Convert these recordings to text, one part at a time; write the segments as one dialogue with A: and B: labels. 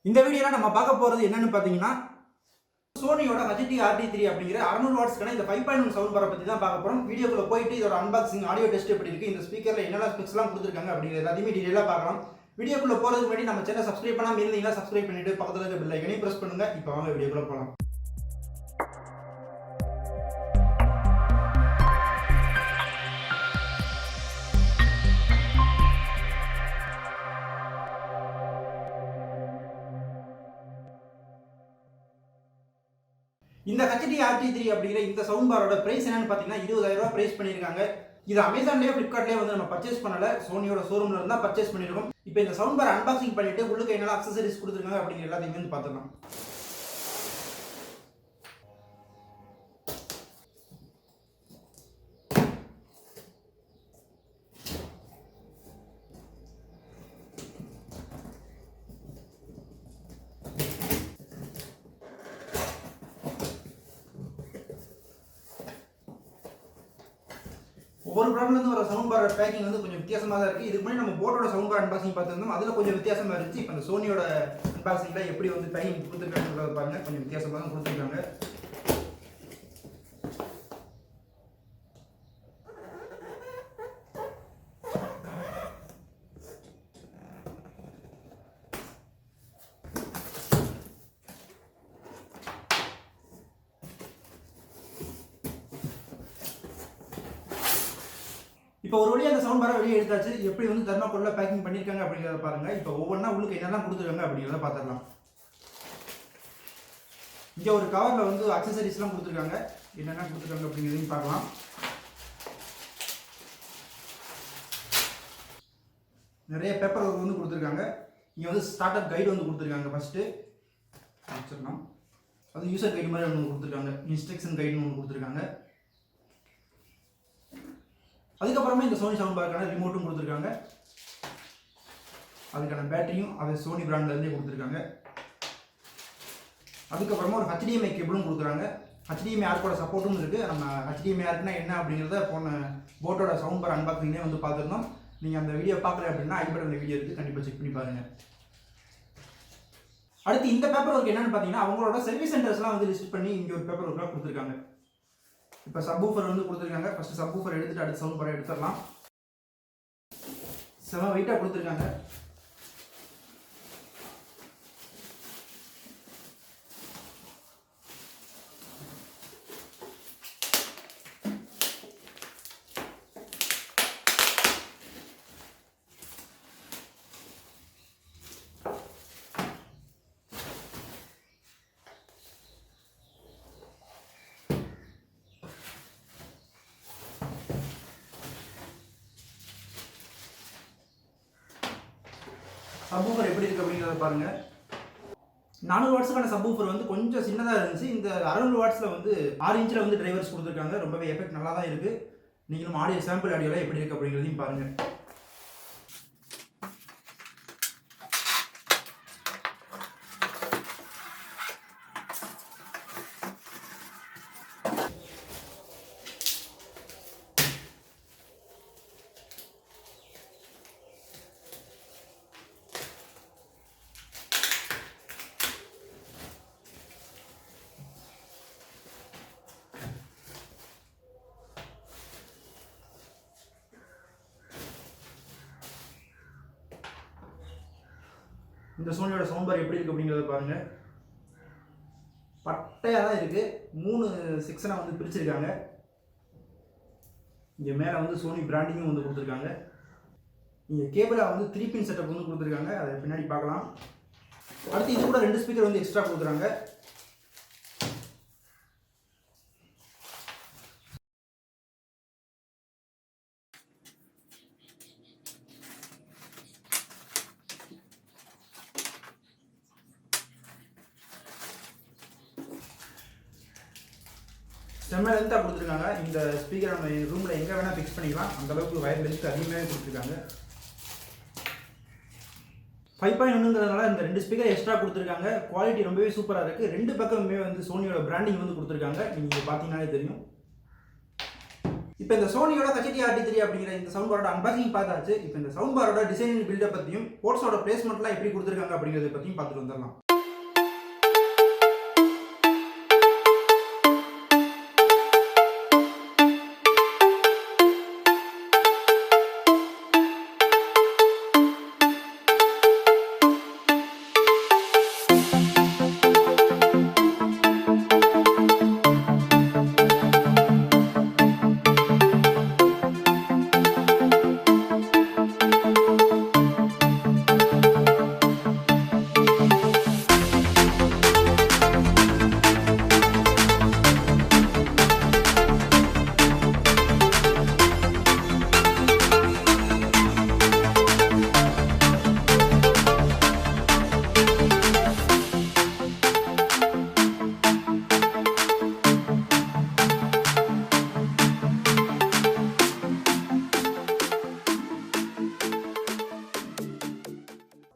A: இந்த வீடியோல நம்ம பார்க்க போறது என்னன்னு பாத்தீங்கன்னா சோனியோட HT RT3 அப்படிங்கிற 600 வாட்ஸ்க்கான இந்த 5.1 சவுண்ட் பாரை பத்தி தான் பார்க்க போறோம். வீடியோக்குள்ள போயிட்டு இதோட அன்பாக்சிங் ஆடியோ டெஸ்ட் எப்படி இருக்கு, இந்த ஸ்பீக்கர்ல என்னென்ன ஸ்பெக்ஸ்லாம் கொடுத்திருக்காங்க அப்படிங்கிற எல்லாத்தையுமே டீடைலா பார்க்கலாம். வீடியோக்குள்ள போறதுக்கு முன்னாடி நம்ம சேனலை சப்ஸ்கிரைப் பண்ணாம இருந்தீங்கன்னா சப்ஸ்கிரைப் பண்ணிட்டு பக்கத்துல இருக்க பெல் ஐகானை பிரஸ் பண்ணுங்க. இப்போ வாங்க வீடியோக்குள்ள போலாம். இந்த HT RT3 அப்படிங்கிற இந்த சவுண்ட் பாரோட பிரைஸ் என்னன்னு பார்த்தீங்கன்னா 20,000 ரூபாய் பிரைஸ் பண்ணியிருக்காங்க. இது அமேசான்லயே ஃபிளிப்கார்ட்லயே வந்து நம்ம பர்ச்சேஸ் பண்ணல, சோனியோட ஷோரூம்ல இருந்தா பர்ச்சேஸ் பண்ணிருக்கோம். இப்போ இந்த சவுண்ட் பார் அன்பாக்சிங் பண்ணிட்டு உள்ளுக்கு என்னெல்லாம் அக்சசரிஸ் கொடுத்துருக்காங்க அப்படிங்கிற எல்லாத்தையுமே வந்து பார்த்துக்கலாம். ஒவ்வொரு பிராண்ட்ல இருந்து வர சவுண்ட் பார் பேக்கிங் வந்து கொஞ்சம் வித்தியாசமா தான் இருக்கு. இதுக்கு முன்னாடி நம்ம போட்டோட சவுண்ட் பார் அன்பாக்சிங் பார்த்திருந்தோம், அதுல கொஞ்சம் வித்தியாசமா இருந்துச்சு. இப்போ இந்த சோனியோட அன்பாக்சிங்ல எப்படி வந்து பேக்கிங் கொடுத்துருக்காங்கன்றத பாருங்க, கொஞ்சம் வித்தியாசமா தான் கொடுத்துருக்காங்க. இப்போ ஒரு வழியாக அந்த சவுண்ட் பாரை வெளியே எடுத்தாச்சு. எப்படி வந்து தர்மாக்கோல்ல பேக்கிங் பண்ணியிருக்காங்க அப்படிங்கிறத பாருங்க. இப்போ ஒவ்வொன்றா உள்ளுக்கு என்னெல்லாம் கொடுத்துருக்காங்க அப்படிங்கிறத பார்த்துடலாம். இங்கே ஒரு கவரில் வந்து அக்சசரிஸ்லாம் கொடுத்துருக்காங்க, என்னென்ன கொடுத்துருக்காங்க அப்படிங்கிறதையும் பார்க்கலாம். நிறைய பேப்பர் ஒர்க் வந்து கொடுத்துருக்காங்க. இங்கே வந்து ஸ்டார்ட் அப் கைடு வந்து கொடுத்துருக்காங்க. ஃபஸ்ட்டு வச்சிடலாம். அது யூசர் கைடு மாதிரி ஒன்று கொடுத்துருக்காங்க, இன்ஸ்ட்ரக்ஷன் கைடுன்னு ஒன்று கொடுத்துருக்காங்க. அதுக்கப்புறமா இந்த சோனி சவுண்ட் பார்க்கான ரிமோட்டும் கொடுத்துருக்காங்க, அதுக்கான பேட்டரியும் அதை சோனி பிராண்ட்லேருந்தே கொடுத்துருக்காங்க. அதுக்கப்புறமா ஒரு HDMI கேபிளும் கொடுக்குறாங்க. HDMI ஆர்க்கோட சப்போர்ட்டும் இருக்குது. நம்ம HDMI ஆர்க்குனா என்ன அப்படிங்கிறத போன போட்டோட சவுண்ட் பார் அன்பாக்சிங்லேயே வந்து பார்த்துருந்தோம். நீங்கள் அந்த வீடியோ பார்க்கல அப்படின்னா ஐபட்டனில் வீடியோ இருக்குது, கண்டிப்பாக செக் பண்ணி பாருங்கள். அடுத்து இந்த பேப்பர் ஒர்க் என்னன்னு பார்த்தீங்கன்னா அவங்களோட சர்வீஸ் சென்டர்ஸ்லாம் வந்து லிஸ்ட் பண்ணி இங்கே ஒரு பேப்பர் ஒர்க்காக கொடுத்துருக்காங்க. இப்போ சப்வூஃபர் வந்து கொடுத்துருக்காங்க. ஃபர்ஸ்ட் சப்வூஃபர் எடுத்துட்டு அடுத்த சவுண்ட் பாரை எடுத்துடலாம். செம வெயிட்டாக கொடுத்துருக்காங்க. சப்வூஃபர் எப்படி இருக்குது அப்படிங்கிறத பாருங்க. 400 வாட்ஸுக்கான சப்வூஃபர் வந்து கொஞ்சம் சின்னதாக இருந்துச்சு. இந்த 600 வாட்ஸில் வந்து 6 இன்ச்சில் வந்து டிரைவர்ஸ் கொடுத்துருக்காங்க. ரொம்பவே எஃபெக்ட் நல்லா தான் இருக்குது. நீங்களும் ஆடியோ சாம்பிள் ஆடியோலாம் எப்படி இருக்குது அப்படிங்கிறதையும் பாருங்கள். இந்த சோனியோட சவுண்ட் பார் எப்படி இருக்குது அப்படிங்கிறத பாருங்கள். பட்டையாக தான் இருக்குது. 3 செக்ஷனாக வந்து பிரிச்சிருக்காங்க. இங்கே மேலே வந்து சோனி பிராண்டிங்கும் வந்து கொடுத்துருக்காங்க. இங்கே கேபிளாக வந்து 3 பின் செட்டப் வந்து கொடுத்துருக்காங்க, அதை பின்னாடி பார்க்கலாம். அடுத்து இது கூட 2 ஸ்பீக்கர் வந்து எக்ஸ்ட்ரா கொடுக்குறாங்க. செம்ம லென்த்தாக கொடுத்துருக்காங்க. இந்த ஸ்பீக்கர் நம்ம ரூமில் எங்கே வேணால் ஃபிக்ஸ் பண்ணிக்கலாம், அந்தளவுக்கு வயர் லென்த் அதிகமாகவே கொடுத்துருக்காங்க. 5.1ங்கிறதுனால இந்த 2 ஸ்பீக்கர் எக்ஸ்ட்ரா கொடுத்துருக்காங்க. குவாலிட்டி ரொம்பவே சூப்பராக இருக்குது. 2 பக்கமுமே வந்து சோனியோட பிராண்டிங் வந்து கொடுத்துருக்காங்க. நீங்கள் பார்த்தீங்கன்னாலே தெரியும். இப்போ இந்த சோனியோட HT RT3 அப்படிங்கிற இந்த சவுண்ட் பாரோட அன்பாக்சிங் பார்த்தாச்சு. இப்போ இந்த சவுண்ட் பாரோட டிசைன் பில்டப் பற்றியும் போர்ட்ஸோட பிளேஸ்மெண்ட்லாம் எப்படி கொடுத்துருக்காங்க அப்படிங்கிறத பற்றியும் பார்த்துட்டு வந்துடலாம்.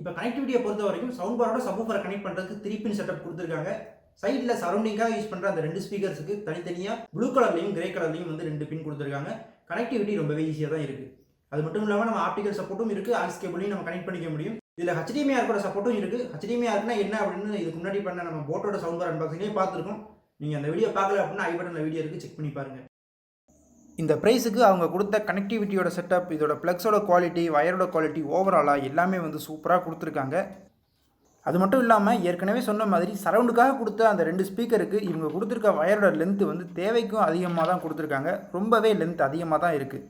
A: இப்போ கனெக்டிவிட்டியை பொறுத்த வரைக்கும் சவுண்ட் பாரோட சப்வூஃபரை கனெக்ட் பண்ணுறதுக்கு 3 பின் செட்டப் கொடுத்துருக்காங்க. சைடில் சரௌண்டிங்காக யூஸ் பண்ணுற அந்த 2 ஸ்பீக்கர்ஸுக்கு தனித்தனியாக ப்ளூ கலர்லையும் கிரே கலர்லையும் வந்து 2 பின் கொடுத்துருக்காங்க. கனெக்டிவிட்டி ரொம்பவே ஈஸியாக தான் இருக்குது. அது மட்டும் இல்லாமல் நம்ம ஆப்டிகல் சப்போர்ட்டும் இருக்குது, ஆக்ஸ் கேபிளையும் நம்ம கனெக்ட் பண்ணிக்க முடியும். இதில் HDMI கூட சப்போர்ட்டும் இருக்குது. HDMI இருக்குன்னா என்ன அப்படின்னு இதுக்கு முன்னாடி பண்ண நம்ம போட்டோட சவுண்ட் பார் அன்பாக்சிங்லேயே பார்த்துருக்கோம். நீங்கள் அந்த வீடியோ பார்க்கல அப்படின்னா ஐ பட்டனில் வீடியோ இருக்குது, செக் பண்ணி பாருங்கள். இந்த ப்ரைஸுக்கு அவங்க கொடுத்த கனெக்டிவிட்டியோட செட்டப், இதோட ப்ளக்ஸோட குவாலிட்டி, வயரோட குவாலிட்டி, ஓவராலாக எல்லாமே வந்து சூப்பராக கொடுத்துருக்காங்க. அது மட்டும் இல்லாமல் ஏற்கனவே சொன்ன மாதிரி சரவுண்டுக்காக கொடுத்த அந்த 2 ஸ்பீக்கருக்கு இவங்க கொடுத்துருக்க வயரோட லென்த்து வந்து தேவைக்கும் அதிகமாக தான் கொடுத்துருக்காங்க. ரொம்பவே லென்த் அதிகமாக தான் இருக்குது.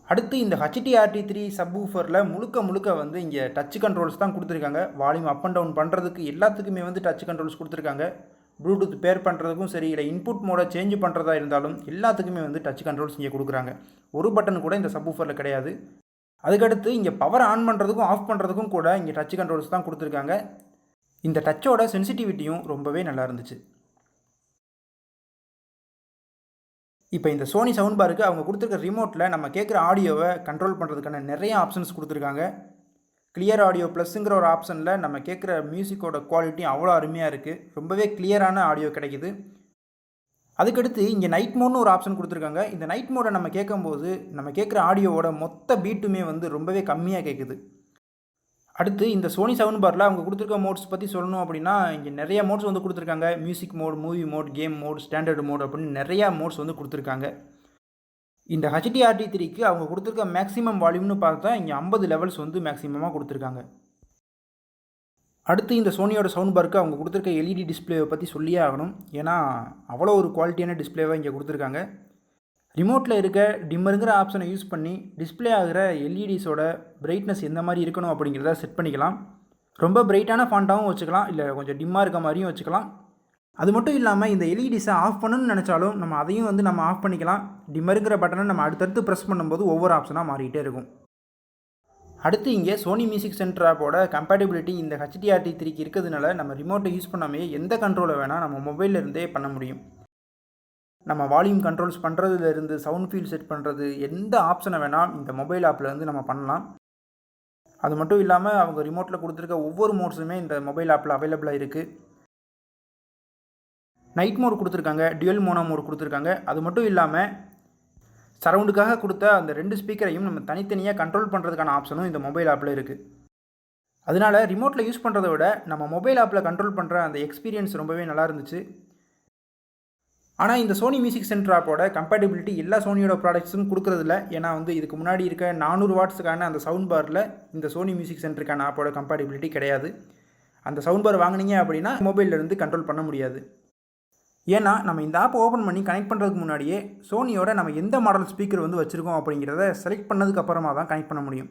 A: அடுத்து இந்த HT RT3 சப்வூஃபரில் முழுக்க வந்து இங்கே டச் கண்ட்ரோல்ஸ் தான் கொடுத்துருக்காங்க. வால்யூம் அப் அண்ட் டவுன் பண்ணுறதுக்கு எல்லாத்துக்குமே வந்து டச் கண்ட்ரோல்ஸ் கொடுத்துருக்காங்க. ப்ளூடூத் பேர் பண்ணுறதுக்கும் சரி, இல்லை இன்புட் மோடை சேஞ்ச் பண்ணுறதா இருந்தாலும் எல்லாத்துக்குமே வந்து டச் கண்ட்ரோல்ஸ் இங்கே கொடுக்குறாங்க. ஒரு பட்டன் கூட இந்த சப்வூஃபரில் கிடையாது. அதுக்கடுத்து இங்கே பவர் ஆன் பண்ணுறதுக்கும் ஆஃப் பண்ணுறதுக்கும் கூட இங்கே டச் கண்ட்ரோல்ஸ் தான் கொடுத்துருக்காங்க. இந்த டச்சோட சென்சிட்டிவிட்டியும் ரொம்பவே நல்லா இருந்துச்சு. இப்போ இந்த சோனி சவுண்ட் பாருக்கு அவங்க கொடுத்துருக்க ரிமோட்டில் நம்ம கேட்குற ஆடியோவை கண்ட்ரோல் பண்ணுறதுக்கான நிறைய ஆப்ஷன்ஸ் கொடுத்துருக்காங்க. கிளியர் ஆடியோ ப்ளஸ்ங்கிற ஒரு ஆப்ஷனில் நம்ம கேட்குற மியூசிக்கோட குவாலிட்டி அவ்வளோ அருமையாக இருக்குது. ரொம்பவே கிளியரான ஆடியோ கிடைக்குது. அதுக்கடுத்து இங்கே நைட் மோட்னு ஒரு ஆப்ஷன் கொடுத்துருக்காங்க. இந்த நைட் மோடை நம்ம கேட்கும்போது நம்ம கேட்குற ஆடியோவோட மொத்த பீட்டுமே வந்து ரொம்பவே கம்மியாக கேட்குது. அடுத்து இந்த சோனி சவுண்ட் பாரில் அவங்க கொடுத்துருக்க மோட்ஸ் பற்றி சொல்லணும் அப்படின்னா இங்கே நிறைய மோட்ஸ் வந்து கொடுத்துருக்காங்க. Music mode, movie mode, game mode, standard mode அப்படின்னு நிறையா மோட்ஸ் வந்து கொடுத்துருக்காங்க. இந்த HT RT3க்கு அவங்க கொடுத்துருக்க மேக்ஸிமம் வால்யூம்னு பார்த்தா இங்கே 50 லெவல்ஸ் வந்து மேக்ஸிமமாக கொடுத்துருக்காங்க. அடுத்து இந்த சோனியோட சவுண்ட் பாருக்கு அவங்க கொடுத்துருக்க LED டிஸ்பிளேவை பற்றி சொல்லியே ஆகணும். ஏன்னா அவ்வளோ ஒரு குவாலிட்டியான டிஸ்பிளேவை இங்கே கொடுத்துருக்காங்க. ரிமோட்டில் இருக்க டிம்மருங்கிற ஆப்ஷனை யூஸ் பண்ணி டிஸ்பிளே ஆகிற LEDஸோட பிரைட்னஸ் எந்த மாதிரி இருக்கணும் அப்படிங்கிறத செட் பண்ணிக்கலாம். ரொம்ப பிரைட்டான ஃபாண்டாகவும் வச்சுக்கலாம், இல்லை கொஞ்சம் டிம்மாக இருக்க மாதிரியும் வச்சுக்கலாம். அது மட்டும் இல்லாமல் இந்த LEDஸை ஆஃப் பண்ணணும்னு நினச்சாலும் நம்ம அதையும் வந்து நம்ம ஆஃப் பண்ணிக்கலாம். டிம்மருங்கிற பட்டனை நம்ம அடுத்தடுத்து ப்ரெஸ் பண்ணும்போது ஒவ்வொரு ஆப்ஷனாக மாறிக்கிட்டே இருக்கும். அடுத்து இங்கே சோனி மியூசிக் சென்டர் ஆப்போட கம்பேட்டிபிலிட்டி இந்த HT RT3க்கு இருக்கிறதுனால நம்ம ரிமோட்டை யூஸ் பண்ணாமே எந்த கண்ட்ரோலை வேணால் நம்ம மொபைலில் இருந்தே பண்ண முடியும். நம்ம வால்யூம் கண்ட்ரோல்ஸ் பண்ணுறதுலேருந்து சவுண்ட் ஃபீல் செட் பண்ணுறது எந்த ஆப்ஷனை வேணால் இந்த மொபைல் ஆப்பில் வந்து நம்ம பண்ணலாம். அது மட்டும் இல்லாமல் அவங்க ரிமோட்டில் கொடுத்துருக்க ஒவ்வொரு மோட்ஸுமே இந்த மொபைல் ஆப்பில் அவைலபிளாக இருக்குது. நைட் மோட் கொடுத்துருக்காங்க, டியூயல் மோனோ மோட் கொடுத்துருக்காங்க. அது மட்டும் இல்லாமல் சரவுண்டுக்காக கொடுத்த அந்த 2 ஸ்பீக்கரையும் நம்ம தனித்தனியாக கண்ட்ரோல் பண்ணுறதுக்கான ஆப்ஷனும் இந்த மொபைல் ஆப்பில் இருக்குது. அதனால் ரிமோட்டில் யூஸ் பண்ணுறத விட நம்ம மொபைல் ஆப்பில் கண்ட்ரோல் பண்ணுற அந்த எக்ஸ்பீரியன்ஸ் ரொம்பவே நல்லா இருந்துச்சு. ஆனால் இந்த சோனி மியூசிக் சென்டர் ஆப்போட கம்பேட்டிபிலிட்டி எல்லா சோனியோட ப்ராடக்ட்ஸும் கொடுக்குறதில்ல. ஏன்னா வந்து இதுக்கு முன்னாடி இருக்க 400 வாட்ஸுக்கான அந்த சவுண்ட் பாரில் இந்த சோனி மியூசிக் சென்டருக்கான ஆப்போட கம்பேட்டிபிலிட்டி கிடையாது. அந்த சவுண்ட் பார் வாங்கினீங்க அப்படின்னா மொபைல்லேருந்து கண்ட்ரோல் பண்ண முடியாது. ஏன்னா நம்ம இந்த ஆப் ஓப்பன் பண்ணி கனெக்ட் பண்ணுறதுக்கு முன்னாடியே சோனியோட நம்ம எந்த மாடல் ஸ்பீக்கர் வந்து வச்சுருக்கோம் அப்படிங்கிறத செலக்ட் பண்ணதுக்கு அப்புறமா தான் கனெக்ட் பண்ண முடியும்.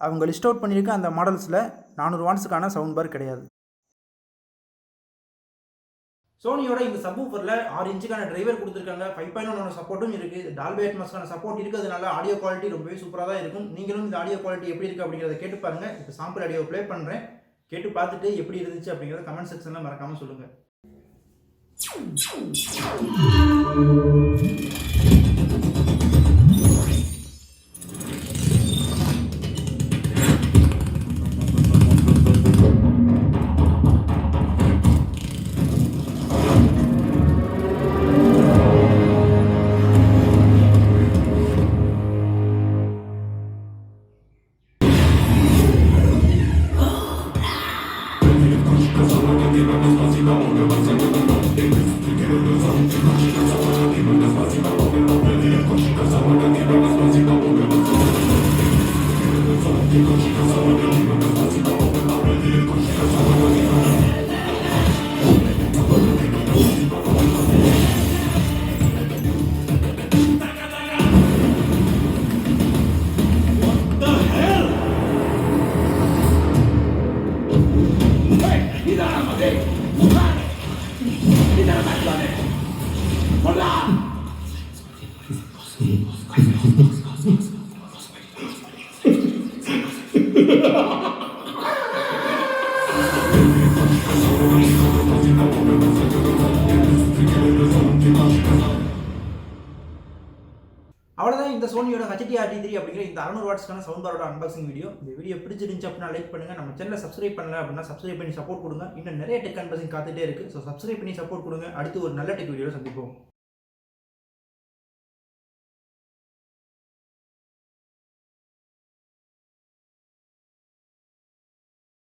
A: அவங்க லிஸ்ட் அவுட் பண்ணியிருக்க அந்த மாடல்ஸில் 400 வாட்ஸுக்கான சவுண்ட் பார் கிடையாது. சோனியோட இந்த சப்வூஃபரில் 6 இன்ச்சுக்கான டிரைவர் கொடுத்துருக்காங்க. 5.1 சப்போர்ட்டும் இருக்குது. டால்பி அட்மாஸ்க்கான சப்போர்ட் இருக்கிறதுனால ஆடியோ குவாலிட்டி ரொம்பவே சூப்பராக தான் இருக்கும். நீங்களும் இந்த ஆடியோ குவாலிட்டி எப்படி இருக்குது அப்படிங்கிறத கேட்டு பாருங்கள். இப்போ சாம்பிள் ஆடியோ ப்ளே பண்ணுறேன், கேட்டு பார்த்துட்டு எப்படி இருந்துச்சு அப்படிங்கிறத கமெண்ட் செக்ஷனில் மறக்காமல் சொல்லுங்கள். அவ்வளோதான் இந்த சோனியோட HT RT3 அப்படிங்கிற இந்த 600 வாட்ஸ்க்கான சவுண்ட் பாரோட அன்பாக்சிங் வீடியோ. இந்த வீடியோ பிடிச்சிருந்துச்சு அப்படின்னா லைக் பண்ணுங்க. நம்ம சேனலை சப்ஸ்கிரைப் பண்ணல அப்படின்னா சப்ஸ்கிரைப் பண்ணி சப்போர்ட் கொடுங்க. இன்னும் நிறைய டெக் அன்பாக்சிங் காத்துட்டே இருக்கு. ஸோ சப்ஸ்கிரைப் பண்ணி சப்போர்ட் கொடுங்க. அடுத்து ஒரு நல்ல டெக் வீடியோவில் சந்திப்போம்.